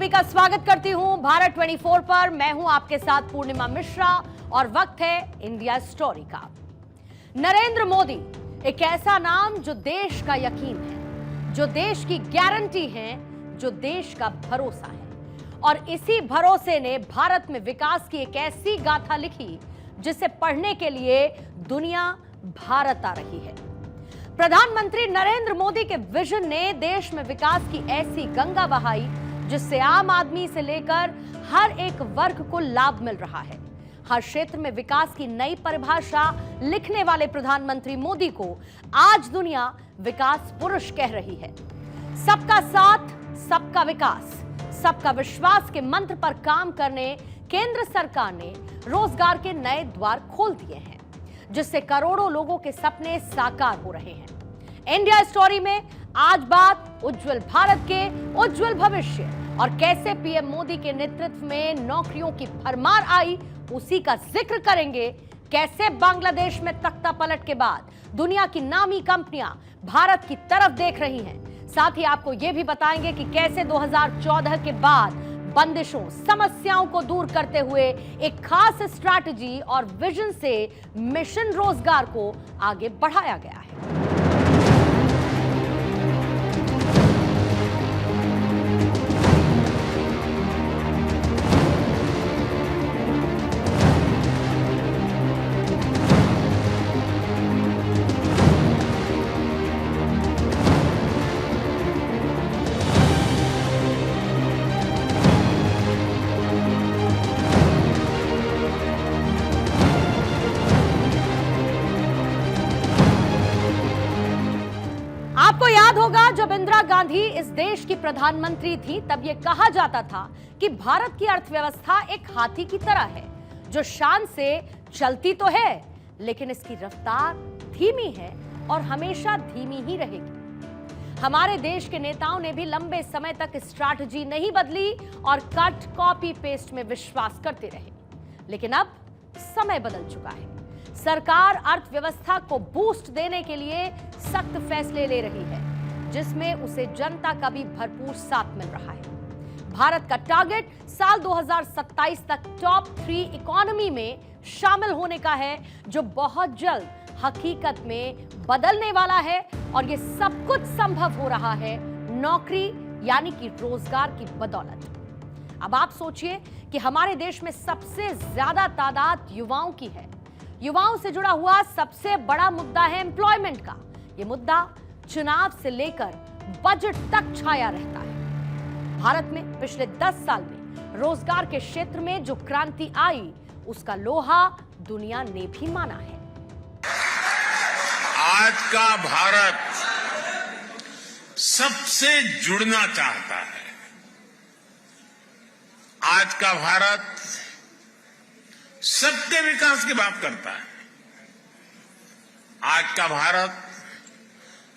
सभी का स्वागत करती हूं भारत 24 पर। मैं हूं आपके साथ पूर्णिमा मिश्रा और वक्त है इंडिया स्टोरी का। नरेंद्र मोदी एक ऐसा नाम जो देश का यकीन है, जो देश की गारंटी है, जो देश का भरोसा है। और इसी भरोसे ने भारत में विकास की एक ऐसी गाथा लिखी जिसे पढ़ने के लिए दुनिया भारत आ रही है। प्रधानमंत्री नरेंद्र मोदी के विजन ने देश में विकास की ऐसी गंगा बहाई जिससे आम आदमी से लेकर हर एक वर्ग को लाभ मिल रहा है। हर क्षेत्र में विकास की नई परिभाषा लिखने वाले प्रधानमंत्री मोदी को आज दुनिया विकास पुरुष कह रही है। सबका साथ, सबका विकास, सबका विश्वास के मंत्र पर काम करने केंद्र सरकार ने रोजगार के नए द्वार खोल दिए हैं, जिससे करोड़ों लोगों के सपने साकार हो रहे हैं। इंडिया स्टोरी में आज बात उज्जवल भारत के उज्जवल भविष्य और कैसे पीएम मोदी के नेतृत्व में नौकरियों की भरमार आई उसी का जिक्र करेंगे। कैसे बांग्लादेश में तख्ता पलट के बाद दुनिया की नामी कंपनियां भारत की तरफ देख रही हैं। साथ ही आपको यह भी बताएंगे कि कैसे 2014 के बाद बंदिशों, समस्याओं को दूर करते हुए एक खास स्ट्रैटेजी और विजन से मिशन रोजगार को आगे बढ़ाया गया है। आपको याद होगा जब इंदिरा गांधी इस देश की प्रधानमंत्री थी तब यह कहा जाता था कि भारत की अर्थव्यवस्था एक हाथी की तरह है जो शान से चलती तो है लेकिन इसकी रफ्तार धीमी है और हमेशा धीमी ही रहेगी। हमारे देश के नेताओं ने भी लंबे समय तक स्ट्रैटेजी नहीं बदली और कट कॉपी पेस्ट में विश्वास करते रहे, लेकिन अब समय बदल चुका है। सरकार अर्थव्यवस्था को बूस्ट देने के लिए सख्त फैसले ले रही है, जिसमें उसे जनता का भी भरपूर साथ मिल रहा है। भारत का टारगेट साल 2027 तक टॉप 3 इकोनॉमी में शामिल होने का है, जो बहुत जल्द हकीकत में बदलने वाला है। और यह सब कुछ संभव हो रहा है नौकरी यानी कि रोजगार की बदौलत। अब आप सोचिए कि हमारे देश में सबसे ज्यादा तादाद युवाओं की है। युवाओं से जुड़ा हुआ सबसे बड़ा मुद्दा है एम्प्लॉयमेंट का। यह मुद्दा चुनाव से लेकर बजट तक छाया रहता है। भारत में पिछले 10 साल में रोजगार के क्षेत्र में जो क्रांति आई उसका लोहा दुनिया ने भी माना है। आज का भारत सबसे जुड़ना चाहता है। आज का भारत सबके विकास की बात करता है। आज का भारत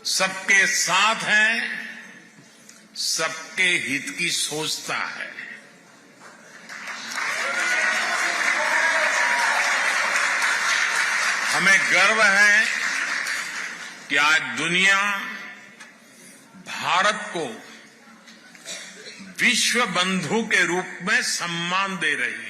सबके साथ है, सबके हित की सोचता है। हमें गर्व है कि आज दुनिया भारत को विश्व बंधु के रूप में सम्मान दे रही है।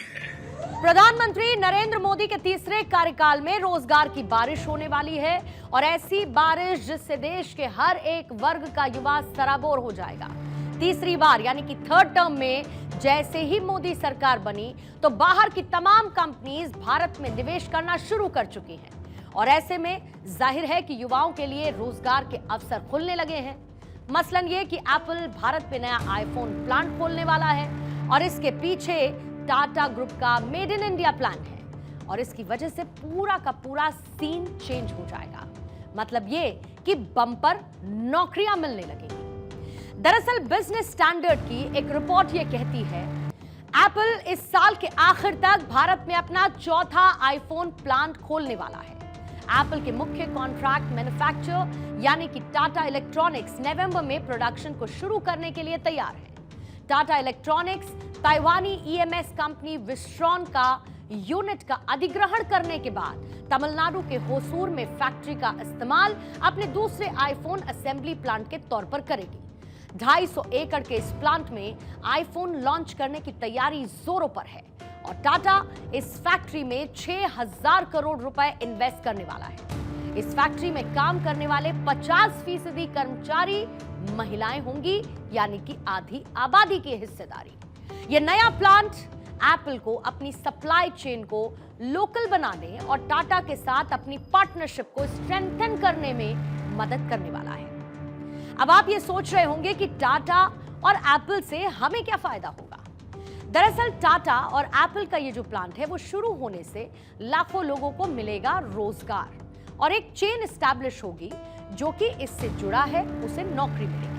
प्रधानमंत्री नरेंद्र मोदी के तीसरे कार्यकाल में रोजगार की बारिश होने वाली है और ऐसी बारिश जिससे देश के हर एक वर्ग का युवा सराबोर हो जाएगा। तीसरी बार यानी कि थर्ड टर्म में जैसे ही मोदी सरकार बनी तो बाहर की तमाम कंपनीज भारत में निवेश करना शुरू कर चुकी हैं और ऐसे में जाहिर है कि युवाओं के लिए रोजगार के अवसर खुलने लगे हैं। मसलन ये कि एप्पल भारत में नया आईफोन प्लांट खोलने वाला है और इसके पीछे टाटा ग्रुप का मेड इन इंडिया प्लान है और इसकी वजह से पूरा का पूरा सीन चेंज हो जाएगा। मतलब ये कि बम्पर नौकरियां मिलने लगेंगी। दरअसल बिजनेस स्टैंडर्ड की एक रिपोर्ट ये कहती है एप्पल इस साल के आखिर तक भारत में अपना चौथा आईफोन प्लांट खोलने वाला है। एप्पल के मुख्य कॉन्ट्रैक्ट मैन्युफैक्चरर यानी कि टाटा इलेक्ट्रॉनिक्स नवंबर में प्रोडक्शन को शुरू करने के लिए तैयार है। टाटा इलेक्ट्रॉनिक्स ताइवानी ईएमएस कंपनी विस्ट्रॉन का यूनिट का अधिग्रहण करने के बाद तमिलनाडु के होसूर में फैक्ट्री का इस्तेमाल अपने दूसरे आईफोन असेंबली प्लांट के तौर पर करेगी। 250 एकड़ के इस प्लांट में आईफोन लॉन्च करने की तैयारी जोरों पर है और टाटा इस फैक्ट्री में 6000 करोड़ रुपए इन्वेस्ट करने वाला है। इस फैक्ट्री में काम करने वाले 50% कर्मचारी महिलाएं होंगी, यानी कि आधी आबादी की हिस्सेदारी। यह नया प्लांट एप्पल को अपनी सप्लाई चेन को लोकल बनाने और टाटा के साथ अपनी पार्टनरशिप को स्ट्रेंथन करने में मदद करने वाला है। अब आप ये सोच रहे होंगे कि टाटा और एप्पल से हमें क्या फायदा होगा। दरअसल टाटा और एप्पल का ये जो प्लांट है वो शुरू होने से लाखों लोगों को मिलेगा रोजगार और एक चेन एस्टैब्लिश होगी जो कि इससे जुड़ा है उसे नौकरी मिलेगी।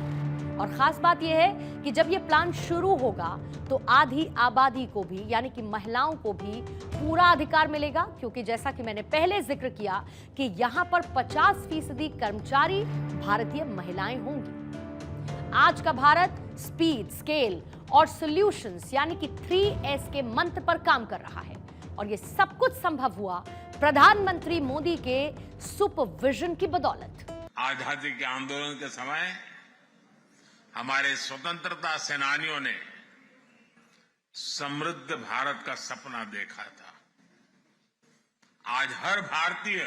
और खास बात यह है कि जब ये प्लान शुरू होगा तो आधी आबादी को भी यानी कि महिलाओं को भी पूरा अधिकार मिलेगा, क्योंकि जैसा कि मैंने पहले जिक्र किया कि यहां पर 50% कर्मचारी भारतीय महिलाएं होंगी। आज का भारत स्पीड, स्केल और सॉल्यूशंस यानी कि 3S के मंत्र पर काम कर रहा है और ये सब कुछ संभव हुआ प्रधानमंत्री मोदी के सुपरविजन की बदौलत। आजादी के आंदोलन के समय हमारे स्वतंत्रता सेनानियों ने समृद्ध भारत का सपना देखा था। आज हर भारतीय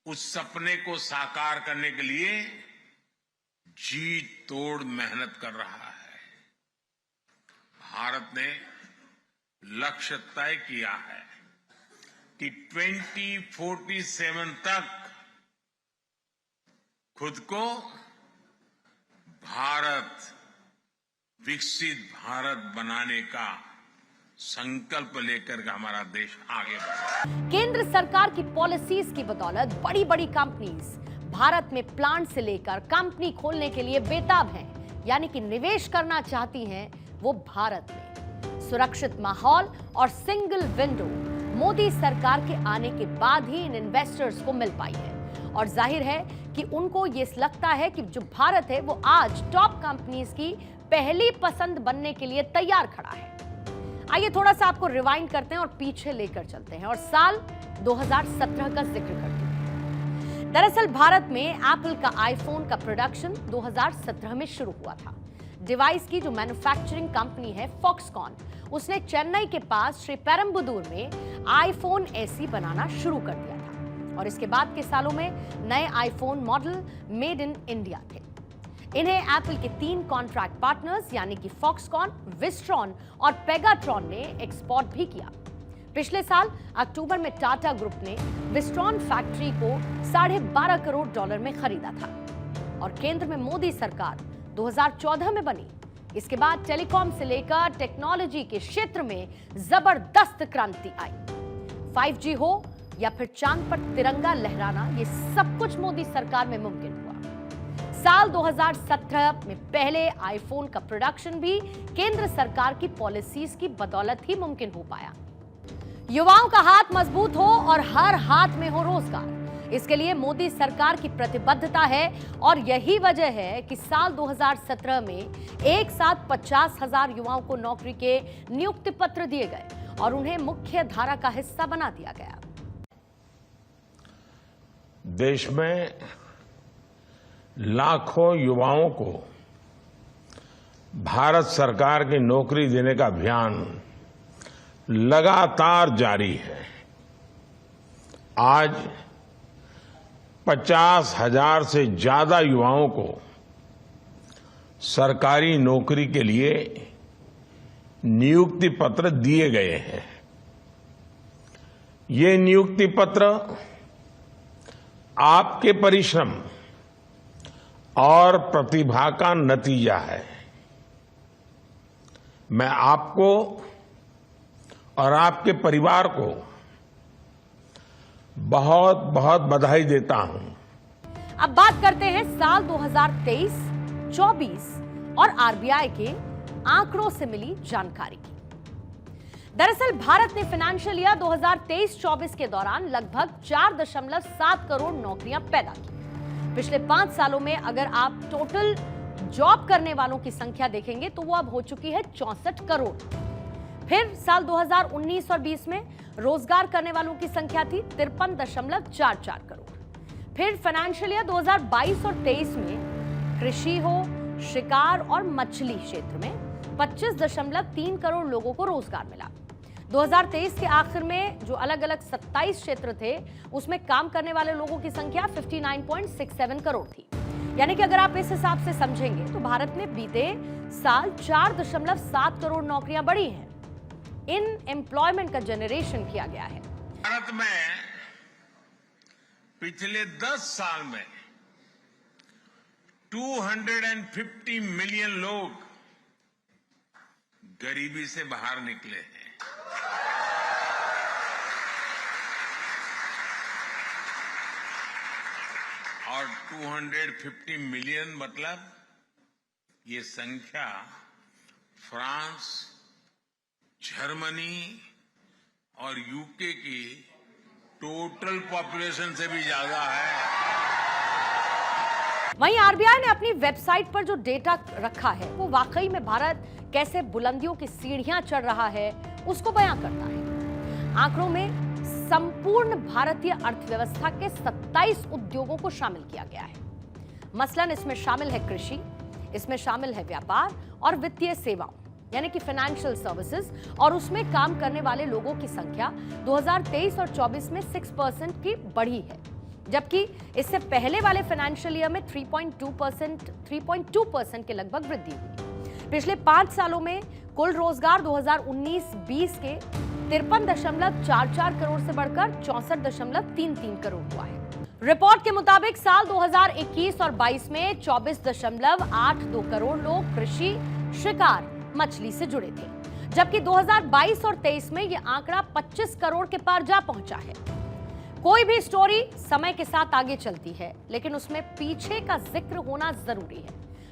उस सपने को साकार करने के लिए जी तोड़ मेहनत कर रहा है। भारत ने लक्ष्य तय किया है कि 2047 तक खुद को भारत, विकसित भारत बनाने का संकल्प लेकर के हमारा देश आगे बढ़ा। केंद्र सरकार की पॉलिसीज की बदौलत बड़ी बड़ी कंपनीज भारत में प्लांट से लेकर कंपनी खोलने के लिए बेताब हैं, यानी कि निवेश करना चाहती हैं वो भारत में। सुरक्षित माहौल और सिंगल विंडो मोदी सरकार के आने के बाद ही इन इन्वेस्टर्स को मिल पाई है और जाहिर है कि उनको ये लगता है कि जो भारत है वो आज टॉप कंपनीज की पहली पसंद बनने के लिए तैयार खड़ा है। आइए थोड़ा सा आपको रिवाइंड करते हैं और पीछे लेकर चलते हैं और साल 2017 का जिक्र करते हैं। दरअसल भारत में एप्पल का आईफोन का प्रोडक्शन 2017 में शुरू हुआ था। डिवाइस की जो मैन्युफैक्चरिंग कंपनी है फॉक्सकॉन, उसने चेन्नई के पास श्रीपेरम्बदूर में आईफोन एसी बनाना शुरू कर दिया था और इसके बाद के सालों में नए iPhone model made in India थे। इन्हें एप्पल के 3 कॉन्ट्रैक्ट पार्टनर्स यानी कि फॉक्सकॉन, विस्ट्रॉन और पेगाट्रॉन ने एक्सपोर्ट भी किया। पिछले साल अक्टूबर में टाटा ग्रुप ने विस्ट्रॉन फैक्ट्री को $12.5 करोड़ में खरीदा था और केंद्र में मोदी सरकार 2014 में बनी। इसके बाद टेलीकॉम से लेकर टेक्नोलॉजी के क्षेत्र में जबरदस्त क्रांति आई। 5G हो या फिर चांद पर तिरंगा लहराना, ये सब कुछ मोदी सरकार में मुमकिन हुआ। साल 2017 में पहले आईफोन का प्रोडक्शन भी केंद्र सरकार की पॉलिसीज की बदौलत ही मुमकिन हो पाया। युवाओं का हाथ मजबूत हो और हर हाथ में हो रोजगार, इसके लिए मोदी सरकार की प्रतिबद्धता है और यही वजह है कि साल 2017 में एक साथ 50,000 युवाओं को नौकरी के नियुक्ति पत्र दिए गए और उन्हें मुख्य धारा का हिस्सा बना दिया गया। देश में लाखों युवाओं को भारत सरकार की नौकरी देने का अभियान लगातार जारी है। आज 50,000 से ज्यादा युवाओं को सरकारी नौकरी के लिए नियुक्ति पत्र दिए गए हैं। ये नियुक्ति पत्र आपके परिश्रम और प्रतिभा का नतीजा है। मैं आपको और आपके परिवार को बहुत बहुत बधाई देता हूं। अब बात करते हैं साल 2023, 24 और आरबीआई के आंकड़ों से मिली जानकारी की। दरअसल भारत ने फाइनेंशियल ईयर 2023-24 के दौरान लगभग 4.7 करोड़ नौकरियां पैदा की। पिछले 5 सालों में अगर आप टोटल जॉब करने वालों की संख्या देखेंगे तो वो अब हो चुकी है 64 करोड़। फिर साल 2019 और 20 में रोजगार करने वालों की संख्या थी 53.44 करोड़। फिर फाइनेंशियल ईयर 2022 और 23 में कृषि हो शिकार और मछली क्षेत्र में 25.3 करोड़ लोगों को रोजगार मिला। 2023 के आखिर में जो अलग अलग 27 क्षेत्र थे, उसमें काम करने वाले लोगों की संख्या 59.67 करोड़ थी। यानी कि अगर आप इस हिसाब से समझेंगे तो भारत में बीते साल 4.7 करोड़ नौकरियां बढ़ी हैं। इन एम्प्लॉयमेंट का जनरेशन किया गया है। भारत में पिछले 10 साल में 250 मिलियन लोग गरीबी से बाहर निकले हैं। और 250 मिलियन मतलब ये संख्या फ्रांस, जर्मनी और यूके की टोटल पॉपुलेशन से भी ज्यादा है। वहीं आरबीआई ने अपनी वेबसाइट पर जो डेटा रखा है वो वाकई में भारत कैसे बुलंदियों की सीढ़ियां चढ़ रहा है उसको बयां करता है। आंकड़ों में संपूर्ण भारतीय अर्थव्यवस्था के 27 उद्योगों को शामिल किया गया है। मसलन इसमें शामिल है कृषि, इसमें शामिल है व्यापार और वित्तीय सेवाओं यानी कि फाइनेंशियल सर्विसेज, और उसमें काम करने वाले लोगों की संख्या 2023 और 24 में 6% की बढ़ी है, जबकि इससे पहले वाले फाइनेंशियल ईयर में 3.2% के लगभग वृद्धि हुई। पिछले 5 सालों में कुल रोजगार 2019-20 के 53.44 करोड़ से बढ़कर 64.33 करोड़ हुआ है। रिपोर्ट के मुताबिक साल 2021 और 22 में 24.82 करोड़ लोग कृषि, शिकार, मछली से जुड़े थे, जबकि 2022 और 23 में यह आंकड़ा 25 करोड़ के पार जा पहुंचा है। कोई भी स्टोरी समय के साथ आगे चलती है, लेकिन उसमें पीछे का जिक्र होना जरूरी है।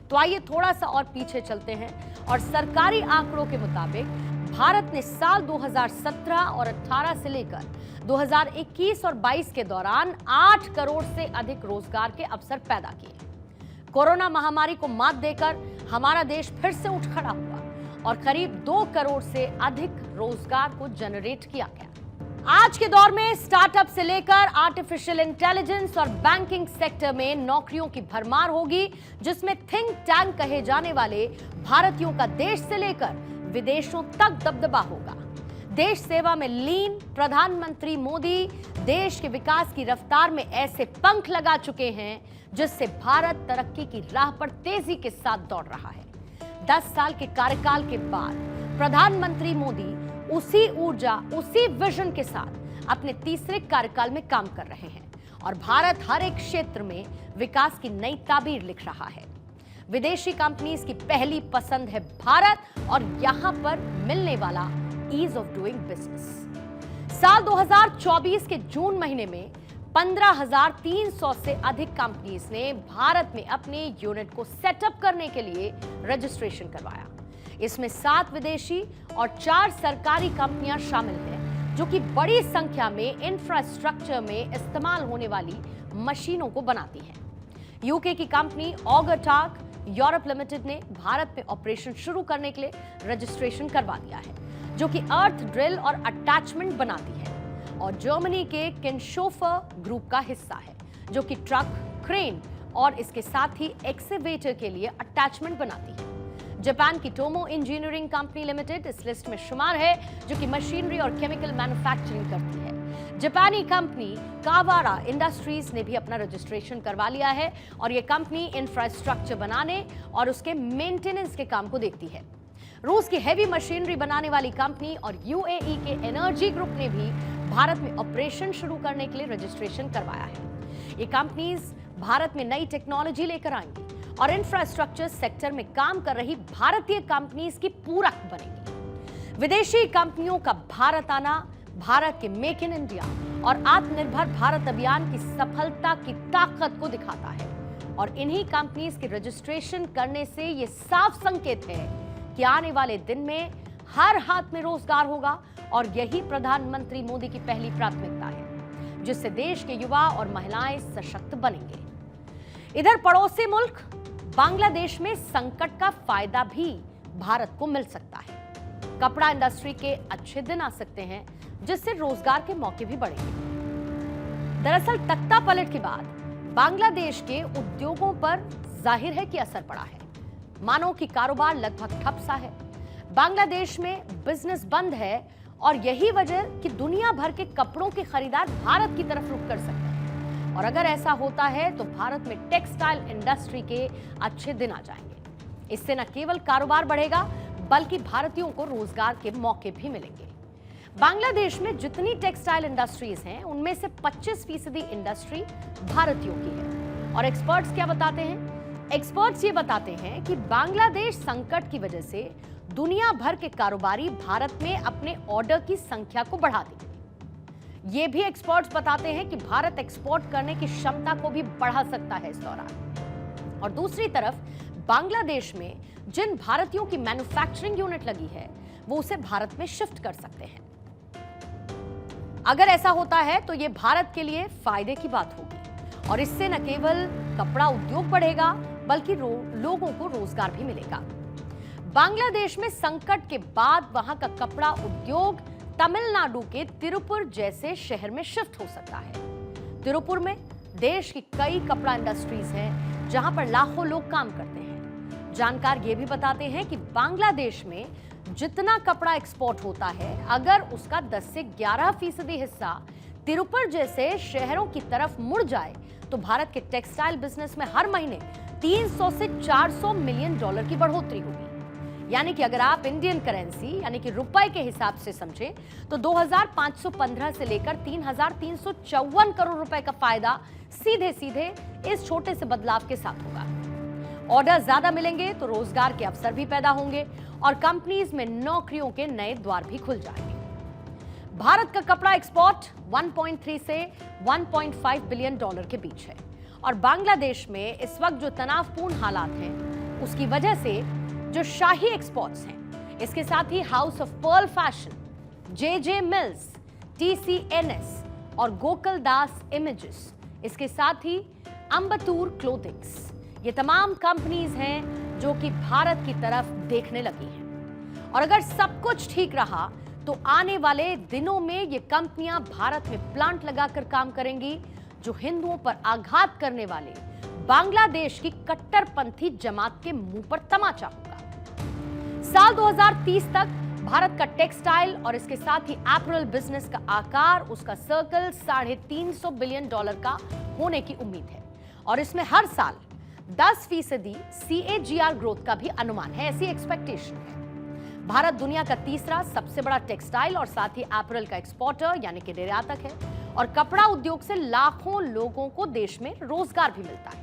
तो आइए थोड़ा सा और पीछे चलते हैं और सरकारी आंकड़ों के मुताबिक भारत ने साल 2017 और 18 से लेकर 2021 और 22 के दौरान 8 करोड़ से अधिक रोजगार के अवसर पैदा किए। कोरोना महामारी को मात देकर हमारा देश फिर से उठ खड़ा हुआ और करीब 2 करोड़ से अधिक रोजगार को जनरेट किया गया। आज के दौर में स्टार्टअप से लेकर आर्टिफिशियल इंटेलिजेंस और बैंकिंग सेक्टर में नौकरियों की भरमार होगी, जिसमें थिंक टैंक कहे जाने वाले भारतीयों का देश से लेकर विदेशों तक दबदबा होगा। देश सेवा में लीन प्रधानमंत्री मोदी देश के विकास की रफ्तार में ऐसे पंख लगा चुके हैं जिससे भारत तरक्की की राह पर तेजी के साथ दौड़ रहा है। 10 साल के कार्यकाल के बाद प्रधानमंत्री मोदी उसी ऊर्जा, उसी विजन के साथ अपने तीसरे कार्यकाल में काम कर रहे हैं और भारत हर एक क्षेत्र में विकास की नई ताबीर लिख रहा है। विदेशी कंपनीज की पहली पसंद है भारत और यहां पर मिलने वाला ईज ऑफ डूइंग बिजनेस। साल 2024 के जून महीने में 15,300 से अधिक कंपनीज ने भारत में अपने यूनिट को सेटअप करने के लिए रजिस्ट्रेशन करवाया। इसमें 7 विदेशी और 4 सरकारी कंपनियां शामिल हैं, जो कि बड़ी संख्या में इंफ्रास्ट्रक्चर में इस्तेमाल होने वाली मशीनों को बनाती हैं। यूके की कंपनी ऑगरटाक यूरोप लिमिटेड ने भारत में ऑपरेशन शुरू करने के लिए रजिस्ट्रेशन करवा दिया है, जो कि अर्थ ड्रिल और अटैचमेंट बनाती है, और जर्मनी के किनशोफर ग्रुप का हिस्सा है, जो कि ट्रक, क्रेन और इसके साथ ही एक्सीवेटर के लिए अटैचमेंट बनाती है। जापान की टोमो इंजीनियरिंग कंपनी लिमिटेड इस लिस्ट में शुमार है, जो कि मशीनरी और केमिकल मैन्युफैक्चरिंग करती है। जापानी कंपनी कावारा इंडस्ट्रीज ने भी अपना रजिस्ट्रेशन करवा लिया है और यह कंपनी इंफ्रास्ट्रक्चर बनाने और उसके मेंटेनेंस के काम को देखती है। रूस की हेवी मशीनरी बनाने वाली कंपनी और यूएई के एनर्जी ग्रुप ने भी भारत में ऑपरेशन शुरू करने के लिए रजिस्ट्रेशन करवाया है। ये कंपनीज भारत में नई टेक्नोलॉजी लेकर आएंगी और इंफ्रास्ट्रक्चर सेक्टर में काम कर रही भारतीय कंपनीज की पूरक बनेगी। विदेशी कंपनियों का भारत आना भारत के मेक इन इंडिया और आत्मनिर्भर भारत अभियान की सफलता की ताकत को दिखाता है, और इन्हीं कंपनीज के रजिस्ट्रेशन करने से यह साफ संकेत है कि आने वाले दिन में हर हाथ में रोजगार होगा, और यही प्रधानमंत्री मोदी की पहली प्राथमिकता है, जिससे देश के युवा और महिलाएं सशक्त बनेंगे। इधर पड़ोसी मुल्क बांग्लादेश में संकट का फायदा भी भारत को मिल सकता है। कपड़ा इंडस्ट्री के अच्छे दिन आ सकते हैं, जिससे रोजगार के मौके भी बढ़ेंगे। दरअसल तख्ता पलट के बाद बांग्लादेश के उद्योगों पर जाहिर है कि असर पड़ा है। मानो कि कारोबार लगभग ठप सा है। बांग्लादेश में बिजनेस बंद है और यही वजह कि दुनिया भर के कपड़ों के खरीदार भारत की तरफ रुख कर सकते हैं। और अगर ऐसा होता है तो भारत में टेक्सटाइल इंडस्ट्री के अच्छे दिन आ जाएंगे। इससे न केवल कारोबार बढ़ेगा बल्कि भारतीयों को रोजगार के मौके भी मिलेंगे। बांग्लादेश में जितनी टेक्सटाइल इंडस्ट्रीज हैं उनमें से 25% इंडस्ट्री भारतीयों की है। और एक्सपर्ट्स क्या बताते हैं? एक्सपर्ट्स ये बताते हैं कि बांग्लादेश संकट की वजह से दुनिया भर के कारोबारी भारत में अपने ऑर्डर की संख्या को बढ़ा देंगे। ये भी एक्सपर्ट्स बताते हैं कि भारत एक्सपोर्ट करने की क्षमता को भी बढ़ा सकता है इस दौरान। और दूसरी तरफ बांग्लादेश में जिन भारतीयों की मैन्युफैक्चरिंग यूनिट लगी है वो उसे भारत में शिफ्ट कर सकते हैं। अगर ऐसा होता है तो यह भारत के लिए फायदे की बात होगी और इससे न केवल कपड़ा उद्योग बढ़ेगा बल्कि लोगों को रोजगार भी मिलेगा। बांग्लादेश में संकट के बाद वहां का कपड़ा उद्योग तमिलनाडु के तिरुपुर जैसे शहर में शिफ्ट हो सकता है। तिरुपुर में देश की कई कपड़ा इंडस्ट्रीज हैं जहां पर लाखों लोग काम करते हैं। जानकार ये भी बताते हैं कि बांग्लादेश में जितना कपड़ा एक्सपोर्ट होता है अगर उसका 10 से 11% हिस्सा तिरुपुर जैसे शहरों की तरफ मुड़ जाए तो भारत के टेक्सटाइल बिजनेस में हर महीने 300 से 400 मिलियन डॉलर की बढ़ोतरी होगी। यानी कि अगर आप इंडियन करेंसी यानी कि रुपए के हिसाब से समझें तो 2515 से लेकर 3354 करोड़ रुपए का फायदा सीधे सीधे इस छोटे से बदलाव के साथ होगा। ऑर्डर ज्यादा मिलेंगे तो रोजगार के अवसर भी पैदा होंगे और कंपनीज में नौकरियों के नए द्वार भी खुल जाएंगे। भारत का कपड़ा एक्सपोर्ट 1.3 से 1.5 बिलियन डॉलर के बीच है और बांग्लादेश में इस वक्त जो तनावपूर्ण हालात हैं उसकी वजह से जो शाही एक्सपोर्ट्स हैं, इसके साथ ही House of Pearl Fashion, JJ Mills, TCNS और गोकुल दास इमेजेस, इसके साथ ही अंबतूर क्लोथिंग्स, ये तमाम कंपनीज हैं जो कि भारत की तरफ देखने लगी हैं। और अगर सब कुछ ठीक रहा तो आने वाले दिनों में ये कंपनियां भारत में प्लांट लगाकर काम करेंगी जो हिंदुओं पर आघात करने वाले बांग्लादेश की कट्टरपंथी जमात के मुंह पर तमाचा होगा। साल 2030 तक भारत का टेक्सटाइल और इसके साथ ही एपरल बिजनेस का आकार उसका सर्कल 350 बिलियन डॉलर का होने की उम्मीद है और इसमें हर साल 10% CAGR ग्रोथ का भी अनुमान है, ऐसी एक्सपेक्टेशन है। भारत दुनिया का तीसरा सबसे बड़ा टेक्सटाइल और साथ ही एपरल का एक्सपोर्टर यानी कि निर्यातक है और कपड़ा उद्योग से लाखों लोगों को देश में रोजगार भी मिलता है।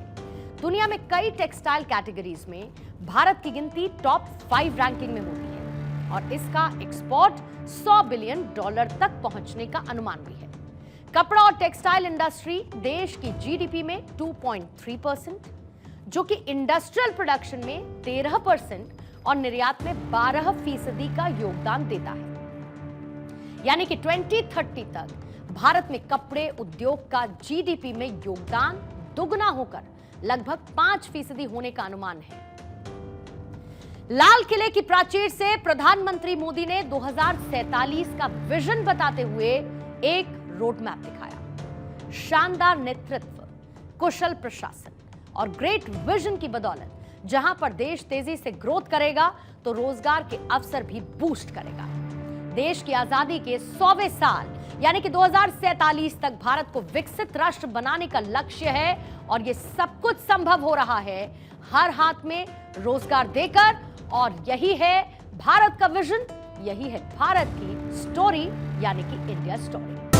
दुनिया में कई टेक्सटाइल कैटेगरीज में भारत की गिनती टॉप 5 रैंकिंग में होती है और इसका एक्सपोर्ट 100 बिलियन डॉलर तक पहुंचने का अनुमान भी है। कपड़ा और टेक्सटाइल इंडस्ट्री देश की GDP में 2.3%, जो कि इंडस्ट्रियल प्रोडक्शन में 13% और निर्यात में 12% का योगदान देता है। यानी कि 2030 तक भारत में कपड़े उद्योग का GDP में योगदान दुगना होकर लगभग 5% होने का अनुमान है। लाल किले की प्राचीर से प्रधानमंत्री मोदी ने 2047 का विजन बताते हुए एक रोड मैप दिखाया। शानदार नेतृत्व, कुशल प्रशासन और ग्रेट विजन की बदौलत जहां पर देश तेजी से ग्रोथ करेगा तो रोजगार के अवसर भी बूस्ट करेगा। देश की आजादी के 100वें साल यानी कि 2047 तक भारत को विकसित राष्ट्र बनाने का लक्ष्य है और यह सब कुछ संभव हो रहा है हर हाथ में रोजगार देकर। और यही है भारत का विजन, यही है भारत की स्टोरी यानी कि इंडिया स्टोरी।